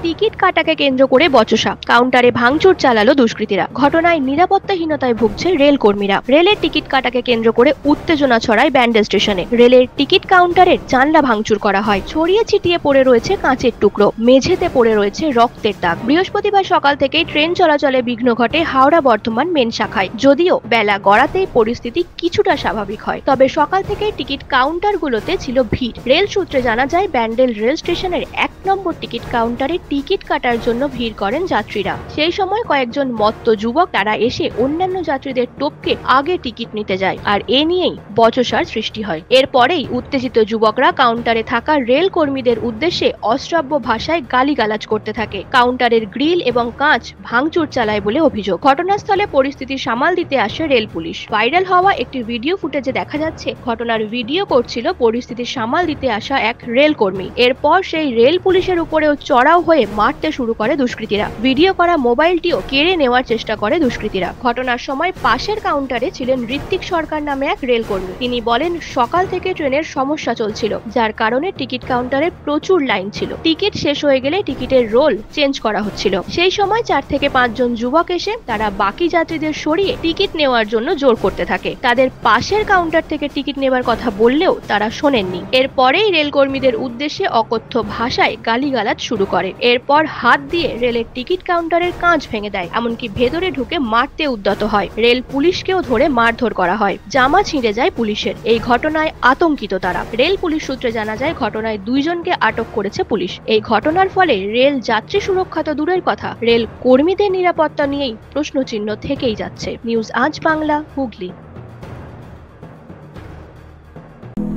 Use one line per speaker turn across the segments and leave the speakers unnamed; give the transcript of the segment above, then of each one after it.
Ticket কাটাকে কেন্দ্র করে বচসা, কাউন্টারে ভাঙচুর চালালো দুষ্কৃতীরা। ঘটনায় নিরাপত্তাহীনতায় ভুগছে রেল কর্মীরা। রেলের টিকিট কাটাকে কেন্দ্র করে উত্তেজনা ছড়ায় ব্যান্ডেল স্টেশনে। রেলের টিকিট কাউন্টারের জানলা ভাঙচুর করা হয়। ছড়িয়ে ছিটিয়ে পড়ে রয়েছে কাঁচের টুকরো, মেঝেতে পড়ে রয়েছে রক্তের দাগ। বৃহস্পতিবার সকাল থেকেই ট্রেন চলাচলে বিঘ্ন ঘটে হাওড়া বর্ধমান মেন শাখায়। যদিও বেলা গড়াতেই পরিস্থিতি কিছুটা স্বাভাবিক হয়, তবে সকাল থেকেই টিকিট কাউন্টারগুলোতে ছিল ভিড়। রেল সূত্রে জানা যায়, ব্যান্ডেল রেল স্টেশনের 1 নম্বর টিকিট কাউন্টারে টিকিট কাটার জন্য ভিড় করেন যাত্রীরা। সেই সময় কয়েকজন মত্ত যুবক তারা এসে অন্যান্য যাত্রীদের টপকে আগে টিকিট নিতে যায়, আর এ নিয়েই বচসার সৃষ্টি হয়। এরপরেই উত্তেজিত যুবকরা কাউন্টারে থাকা রেল কর্মীদের উদ্দেশ্যে অশ্রাব্য ভাষায় গালিগালাজ করতে থাকে। কাউন্টারের গ্রিল এবং কাঁচ ভাঙচুর চালায় বলে অভিযোগ। ঘটনাস্থলে পরিস্থিতি সামাল দিতে আসে রেল পুলিশ। ভাইরাল হওয়া একটি ভিডিও ফুটেজে দেখা যাচ্ছে, ঘটনার ভিডিও করছিল পরিস্থিতি সামাল দিতে আসা এক রেল কর্মী। এরপর সেই রেল পুলিশের উপরেও চড়াও হয়ে মারতে শুরু করে দুষ্কৃতীরা। ভিডিও করা মোবাইলটিও কেড়ে নেওয়ার চেষ্টা করে দুষ্কৃতীরা। ঘটনার সময় পাশের কাউন্টারে ছিলেন ঋত্বিক সরকার নামে এক রেল কর্মী। তিনি বলেন, সকাল থেকে ট্রেনের সমস্যা চলছিল, যার কারণে টিকিট কাউন্টারে প্রচুর লাইন ছিল। টিকিট শেষ হয়ে গেলে টিকিটের রোল চেঞ্জ করা হচ্ছিল। সেই সময় 4 থেকে 5 জন যুবক এসে তারা বাকি যাত্রীদের সরিয়ে টিকিট নেওয়ার জন্য জোর করতে থাকে। তাদের পাশের কাউন্টার থেকে টিকিট নেবার কথা বললেও তারা শোনেননি। এরপরেই রেল কর্মীদের উদ্দেশ্যে অকথ্য ভাষায় গালিগালাজ শুরু করে। এরপর হাত দিয়ে রেলের টিকিট কাউন্টারের কাঁচ ভেঙে দেয়, এমনকি ভেতরে ঢুকে মারতে উদ্যত হয়। রেল পুলিশকেও ধরে মারধর করা হয়। জামা ছিঁড়ে যায় পুলিশের। এই ঘটনায় আতঙ্কিত তারা। রেল পুলিশ সূত্রে জানা যায়, ঘটনায় 2 জনকে আটক করেছে পুলিশ। এই ঘটনার ফলে রেল যাত্রী সুরক্ষা তো দূরের কথা, রেল কর্মীদের নিরাপত্তা নিয়েই প্রশ্নচিহ্ন থেকেই যাচ্ছে। নিউজ আজ বাংলা, হুগলি।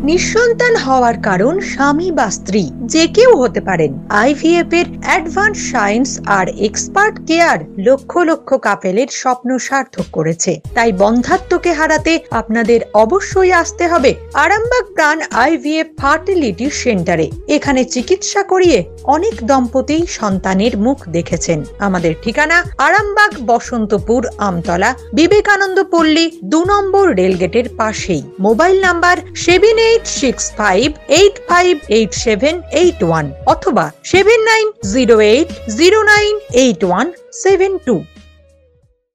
নিঃসন্তান হওয়ার কারণ স্বামী বা স্ত্রী যে কেউ হতে পারেন। আইভিএফ এর অ্যাডভান্স সায়েন্স আর এক্সপার্ট কেয়ার লক্ষ লক্ষ কাপেলের স্বপ্ন সার্থক করেছে। তাই বন্ধাত্বকে হারাতে আপনাদের অবশ্যই আসতে হবে আরামবাগ প্রাণ আইভিএফ ফার্টিলিটি সেন্টারে। এখানে চিকিৎসা করিয়ে অনেক দম্পতি সন্তানের মুখ দেখেছেন। আমাদের ঠিকানা আরামবাগ বসন্তপুর আমতলা বিবেকানন্দ পল্লী 2 নম্বর রেলগেটের পাশেই। মোবাইল নাম্বার 7865858781 অথবা 7908098172।